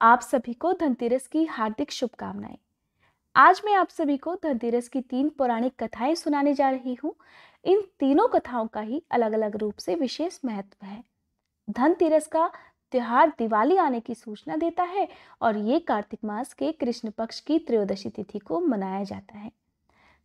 आप सभी को धनतेरस की हार्दिक शुभकामनाएं। आज मैं आप सभी को धनतेरस की 3 पौराणिक कथाएं सुनाने जा रही हूँ। इन तीनों कथाओं का ही अलग अलग रूप से विशेष महत्व है। धनतेरस का त्योहार दिवाली आने की सूचना देता है और ये कार्तिक मास के कृष्ण पक्ष की त्रयोदशी तिथि को मनाया जाता है।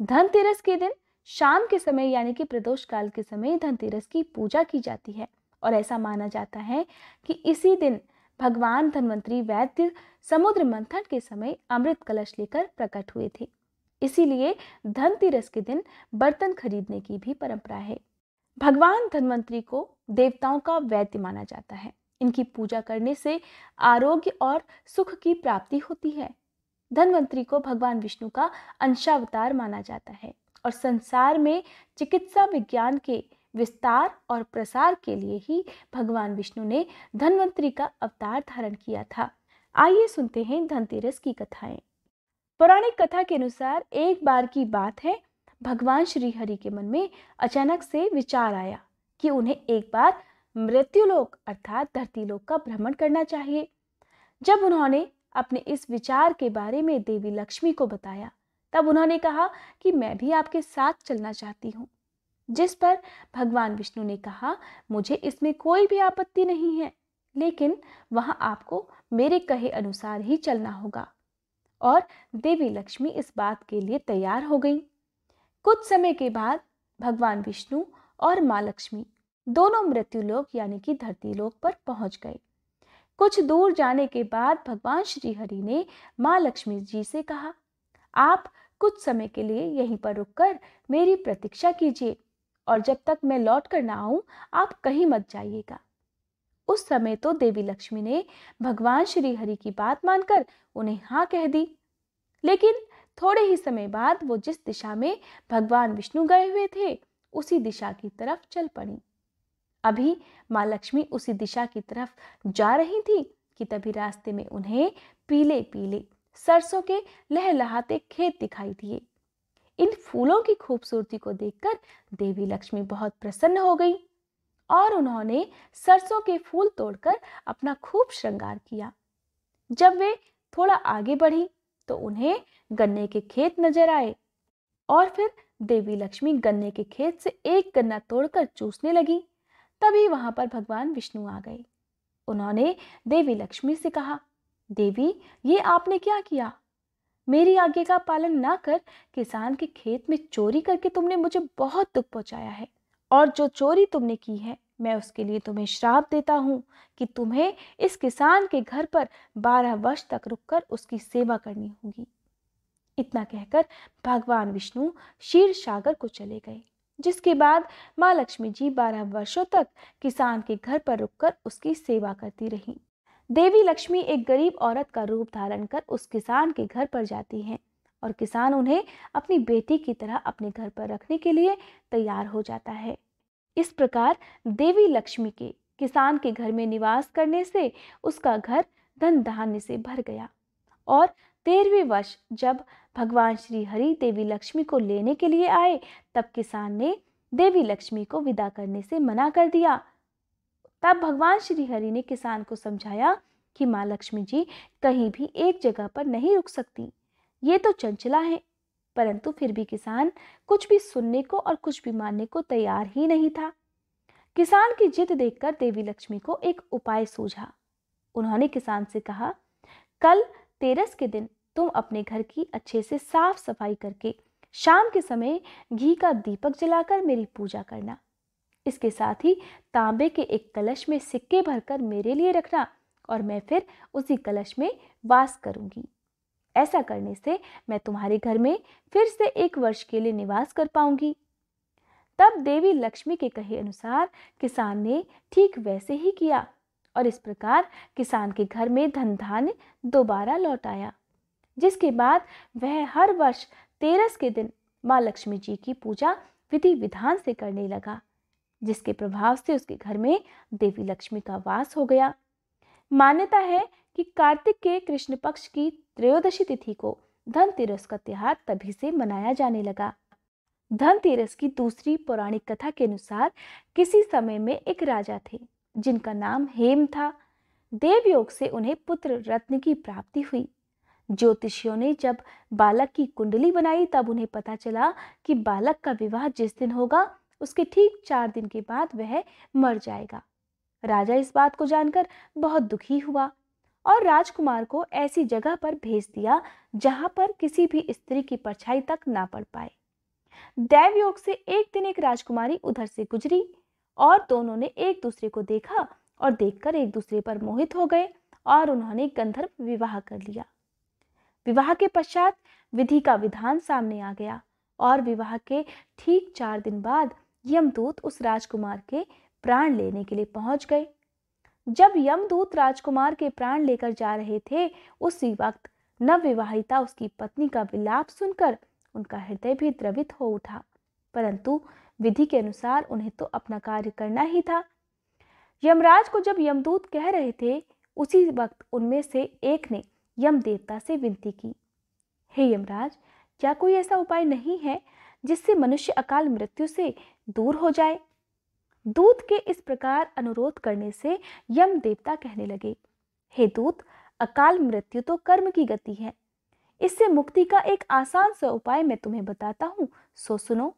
धनतेरस के दिन शाम के समय यानी कि प्रदोष काल के समय धनतेरस की पूजा की जाती है और ऐसा माना जाता है कि इसी दिन भगवान धन्वंतरी वैद्य समुद्र मंथन के समय अमृत कलश लेकर प्रकट हुए थे। इसीलिए धनतेरस के दिन बर्तन खरीदने की भी परंपरा है। भगवान धन्वंतरी को देवताओं का वैद्य माना जाता है। इनकी पूजा करने से आरोग्य और सुख की प्राप्ति होती है। धन्वंतरी को भगवान विष्णु का अंशावतार माना जाता है और संसार में चिकित्सा विज्ञान के विस्तार और प्रसार के लिए ही भगवान विष्णु ने धन्वंतरी का अवतार धारण किया था। आइए सुनते हैं धनतेरस की कथाएं। पौराणिक कथा के अनुसार एक बार की बात है, भगवान श्री हरि के मन में अचानक से विचार आया कि उन्हें एक बार मृत्युलोक अर्थात धरती लोक का भ्रमण करना चाहिए। जब उन्होंने अपने इस विचार के बारे में देवी लक्ष्मी को बताया, तब उन्होंने कहा कि मैं भी आपके साथ चलना चाहती हूँ। जिस पर भगवान विष्णु ने कहा, मुझे इसमें कोई भी आपत्ति नहीं है, लेकिन वहां आपको मेरे कहे अनुसार ही चलना होगा। और देवी लक्ष्मी इस बात के लिए तैयार हो गई। कुछ समय के बाद भगवान विष्णु और माँ लक्ष्मी दोनों मृत्युलोक यानी कि धरती लोक पर पहुंच गए। कुछ दूर जाने के बाद भगवान श्री हरि ने माँ लक्ष्मी जी से कहा, आप कुछ समय के लिए यहीं पर रुककर मेरी प्रतीक्षा कीजिए और जब तक मैं लौट कर ना आऊं आप कहीं मत जाइएगा। उस समय तो देवी लक्ष्मी ने भगवान श्री हरि की बात मानकर उन्हें हाँ कह दी, लेकिन थोड़े ही समय बाद वो जिस दिशा में भगवान विष्णु गए हुए थे उसी दिशा की तरफ चल पड़ी। अभी माँ लक्ष्मी उसी दिशा की तरफ जा रही थी कि तभी रास्ते में उन्हें पीले पीले सरसों के लहलहाते खेत दिखाई दिए। इन फूलों की खूबसूरती को देखकर देवी लक्ष्मी बहुत प्रसन्न हो गई और उन्होंने सरसों के फूल तोड़कर अपना खूब श्रृंगार किया। जब वे थोड़ा आगे बढ़ी तो उन्हें गन्ने के खेत नजर आए और फिर देवी लक्ष्मी गन्ने के खेत से एक गन्ना तोड़कर चूसने लगी। तभी वहां पर भगवान विष्णु आ गए। उन्होंने देवी लक्ष्मी से कहा, देवी ये आपने क्या किया? मेरी आज्ञा का पालन ना कर किसान के खेत में चोरी करके तुमने मुझे बहुत दुख पहुंचाया है और जो चोरी तुमने की है मैं उसके लिए तुम्हें श्राप देता हूँ कि तुम्हें इस किसान के घर पर 12 वर्ष तक रुककर उसकी सेवा करनी होगी। इतना कहकर भगवान विष्णु क्षीर सागर को चले गए, जिसके बाद माँ लक्ष्मी जी 12 वर्षों तक किसान के घर पर रुककर उसकी सेवा करती रहीं। देवी लक्ष्मी एक गरीब औरत का रूप धारण कर उस किसान के घर पर जाती हैं और किसान उन्हें अपनी बेटी की तरह अपने घर पर रखने के लिए तैयार हो जाता है। इस प्रकार देवी लक्ष्मी के किसान के घर में निवास करने से उसका घर धन धान्य से भर गया और 13वें वर्ष जब भगवान श्री हरि देवी लक्ष्मी को लेने के लिए आए, तब किसान ने देवी लक्ष्मी को विदा करने से मना कर दिया। तब भगवान श्री हरि ने किसान को समझाया कि माँ लक्ष्मी जी कहीं भी एक जगह पर नहीं रुक सकती, ये तो चंचला है। परंतु फिर भी किसान कुछ भी सुनने को और कुछ भी मानने को तैयार ही नहीं था। किसान की जिद देखकर देवी लक्ष्मी को एक उपाय सूझा। उन्होंने किसान से कहा, कल तेरस के दिन तुम अपने घर की अच्छे से साफ सफाई करके शाम के समय घी का दीपक जलाकर मेरी पूजा करना। इसके साथ ही तांबे के एक कलश में सिक्के भरकर मेरे लिए रखना और मैं फिर उसी कलश में वास करूंगी। ऐसा करने से मैं तुम्हारे घर में फिर से 1 वर्ष के लिए निवास कर पाऊंगी। तब देवी लक्ष्मी के कहे अनुसार किसान ने ठीक वैसे ही किया और इस प्रकार किसान के घर में धन धान्य दोबारा लौट आया, जिसके बाद वह हर वर्ष तेरस के दिन माँ लक्ष्मी जी की पूजा विधि विधान से करने लगा, जिसके प्रभाव से उसके घर में देवी लक्ष्मी का वास हो गया। मान्यता है कि कार्तिक के कृष्ण पक्ष की त्रयोदशी तिथि को धनतेरस का त्योहार तभी से मनाया जाने लगा। धनतेरस की दूसरी पौराणिक कथा के अनुसार किसी समय में एक राजा थे जिनका नाम हेम था। देवयोग से उन्हें पुत्र रत्न की प्राप्ति हुई। ज्योतिषियों ने जब बालक की कुंडली बनाई तब उन्हें पता चला कि बालक का विवाह जिस दिन होगा उसके ठीक 4 दिन के बाद वह मर जाएगा। राजा इस बात को जानकर बहुत दुखी हुआ और राजकुमार को ऐसी जगह पर भेज दिया जहां पर किसी भी स्त्री की परछाई तक ना पड़ पाए। दैवयोग से एक दिन एक राजकुमारी उधर से गुजरी और दोनों ने एक दूसरे को देखा और देखकर एक दूसरे पर मोहित हो गए और उन्होंने गंधर्व विवाह कर लिया। विवाह के पश्चात विधि का विधान सामने आ गया और विवाह के ठीक 4 दिन बाद यमदूत उस राजकुमार के प्राण लेने के लिए पहुंच गए। जब यमदूत राजकुमार के प्राण लेकर जा रहे थे उसी वक्त नवविवाहिता उसकी पत्नी का विलाप सुनकर उनका हृदय भी द्रवित हो उठा, परंतु विधि के अनुसार उन्हें तो अपना कार्य करना ही था। यमराज को जब यमदूत कह रहे थे उसी वक्त उनमें से एक ने यम देवता से विनती की, हे यमराज, क्या कोई ऐसा उपाय नहीं है जिससे मनुष्य अकाल मृत्यु से दूर हो जाए? दूत के इस प्रकार अनुरोध करने से यम देवता कहने लगे, हे दूत, अकाल मृत्यु तो कर्म की गति है। इससे मुक्ति का एक आसान सा उपाय मैं तुम्हें बताता हूँ, सो सुनो।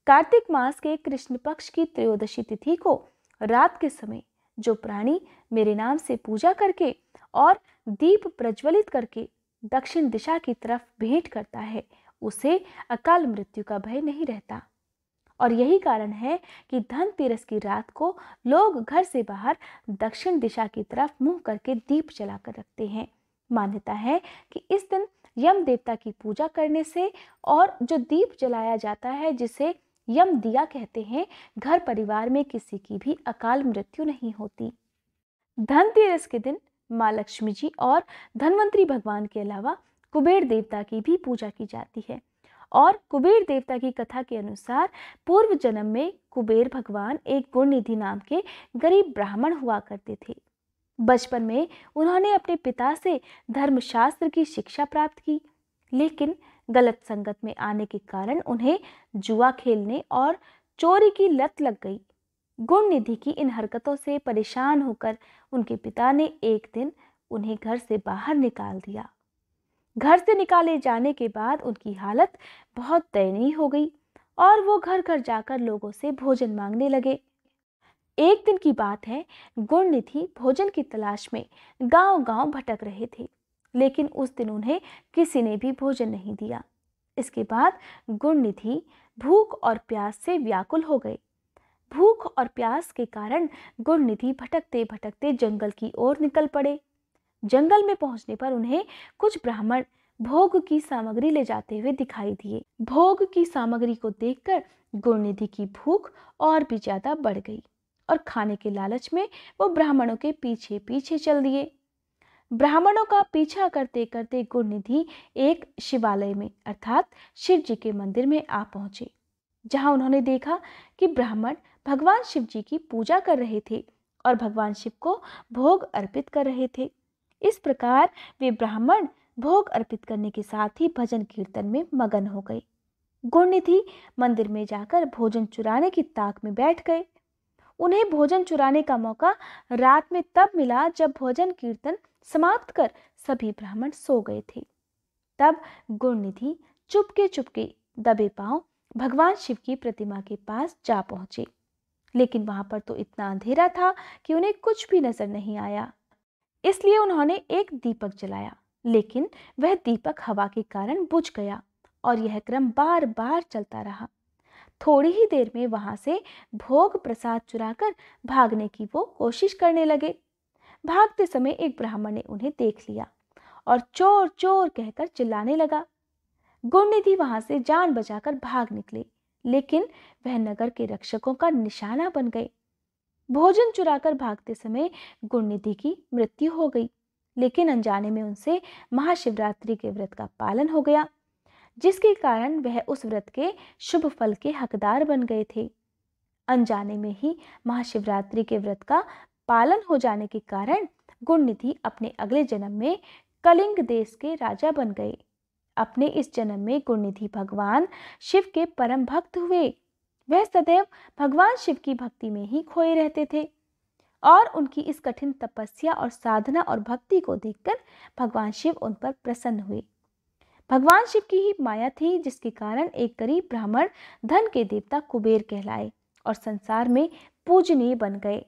कार्तिक मास के कृष्ण पक्ष की त्रयोदशी तिथि को रात के समय जो प्राणी मेरे नाम से पूजा करके और दीप प्रज्वलित करके दक्षिण दिशा की तरफ भेंट करता है उसे अकाल मृत्यु का भय नहीं रहता। और यही कारण है कि धनतेरस की रात को लोग घर से बाहर दक्षिण दिशा की तरफ मुंह करके दीप जलाकर रखते हैं। मान्यता है कि इस दिन यम देवता की पूजा करने से और जो दीप जलाया जाता है जिसे यम दिया कहते हैं, घर परिवार में किसी की भी अकाल मृत्यु नहीं होती। धनतेरस के दिन माँ लक्ष्मी जी और धनवंतरी भगवान के अलावा कुबेर देवता की भी पूजा की जाती है। और कुबेर देवता की कथा के अनुसार पूर्व जन्म में कुबेर भगवान एक गुणनिधि नाम के गरीब ब्राह्मण हुआ करते थे। बचपन में उन्होंने अपने पिता से धर्मशास्त्र की शिक्षा प्राप्त की, लेकिन गलत संगत में आने के कारण उन्हें जुआ खेलने और चोरी की लत लग गई। गुणनिधि की इन हरकतों से परेशान होकर उनके पिता ने एक दिन उन्हें घर से बाहर निकाल दिया। घर से निकाले जाने के बाद उनकी हालत बहुत दयनीय हो गई और वो घर घर जाकर लोगों से भोजन मांगने लगे। एक दिन की बात है, गुणनिधि भोजन की तलाश में गांव-गांव भटक रहे थे, लेकिन उस दिन उन्हें किसी ने भी भोजन नहीं दिया। इसके बाद गुणनिधि भूख और प्यास से व्याकुल हो गए। भूख और प्यास के कारण गुणनिधि भटकते भटकते जंगल की ओर निकल पड़े। जंगल में पहुंचने पर उन्हें कुछ ब्राह्मण भोग की सामग्री ले जाते हुए दिखाई दिए। भोग की सामग्री को देखकर गुणनिधि की भूख और भी ज्यादा बढ़ गई और खाने के लालच में वो ब्राह्मणों के पीछे पीछे चल दिए। ब्राह्मणों का पीछा करते करते गुणनिधि एक शिवालय में अर्थात शिव जी के मंदिर में आ पहुंचे, जहां उन्होंने देखा कि ब्राह्मण भगवान शिव जी की पूजा कर रहे थे और भगवान शिव को भोग अर्पित कर रहे थे। इस प्रकार वे ब्राह्मण भोग अर्पित करने के साथ ही भजन कीर्तन में मगन हो गए। गुणनिधि मंदिर में जाकर भोजन चुराने की ताक में बैठ गए। उन्हें भोजन चुराने का मौका रात में तब मिला जब भोजन कीर्तन समाप्त कर सभी ब्राह्मण सो गए थे। तब गुणनिधि चुपके दबे पांव भगवान शिव की प्रतिमा के पास जा पहुंचे, लेकिन वहां पर तो इतना अंधेरा था कि उन्हें कुछ भी नजर नहीं आया। इसलिए उन्होंने एक दीपक जलाया, लेकिन वह दीपक हवा के कारण बुझ गया और यह क्रम बार बार चलता रहा। थोड़ी ही देर में वहां से भोग प्रसाद चुराकर भागने की वो कोशिश करने लगे। भागते समय एक ब्राह्मण ने उन्हें देख लिया और चोर चोर कहकर चिल्लाने लगा। गुणनिधि वहां से जान बचाकर भाग निकले, लेकिन वह नगर के रक्षकों का निशाना बन गए। भोजन चुराकर भागते समय गुणनिधि की मृत्यु हो गई, लेकिन अनजाने में उनसे महाशिवरात्रि के व्रत का पालन हो गया, जिसके कारण वह उस व्रत के शुभ फल के हकदार बन गए थे। अनजाने में ही महाशिवरात्रि के व्रत का पालन हो जाने के कारण गुणनिधि अपने अगले जन्म में कलिंग देश के राजा बन गए। अपने इस जन्म में गुणनिधि भगवान शिव के परम भक्त हुए। वह सदैव भगवान शिव की भक्ति में ही खोए रहते थे और उनकी इस कठिन तपस्या और साधना और भक्ति को देखकर भगवान शिव उन पर प्रसन्न हुए। भगवान शिव की ही माया थी जिसके कारण एक गरीब ब्राह्मण धन के देवता कुबेर कहलाए और संसार में पूजनीय बन गए।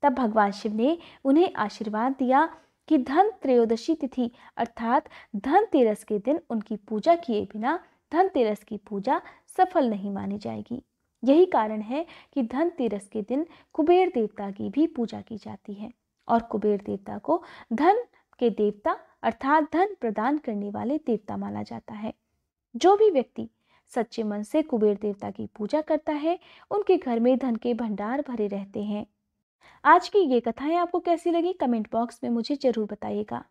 तब भगवान शिव ने उन्हें आशीर्वाद दिया कि धन त्रयोदशी तिथि अर्थात धनतेरस के दिन उनकी पूजा किए बिना धनतेरस की पूजा सफल नहीं मानी जाएगी। यही कारण है कि धनतेरस के दिन कुबेर देवता की भी पूजा की जाती है और कुबेर देवता को धन के देवता अर्थात धन प्रदान करने वाले देवता माना जाता है। जो भी व्यक्ति सच्चे मन से कुबेर देवता की पूजा करता है उनके घर में धन के भंडार भरे रहते हैं। आज की ये कथाएं आपको कैसी लगी कमेंट बॉक्स में मुझे जरूर बताइएगा।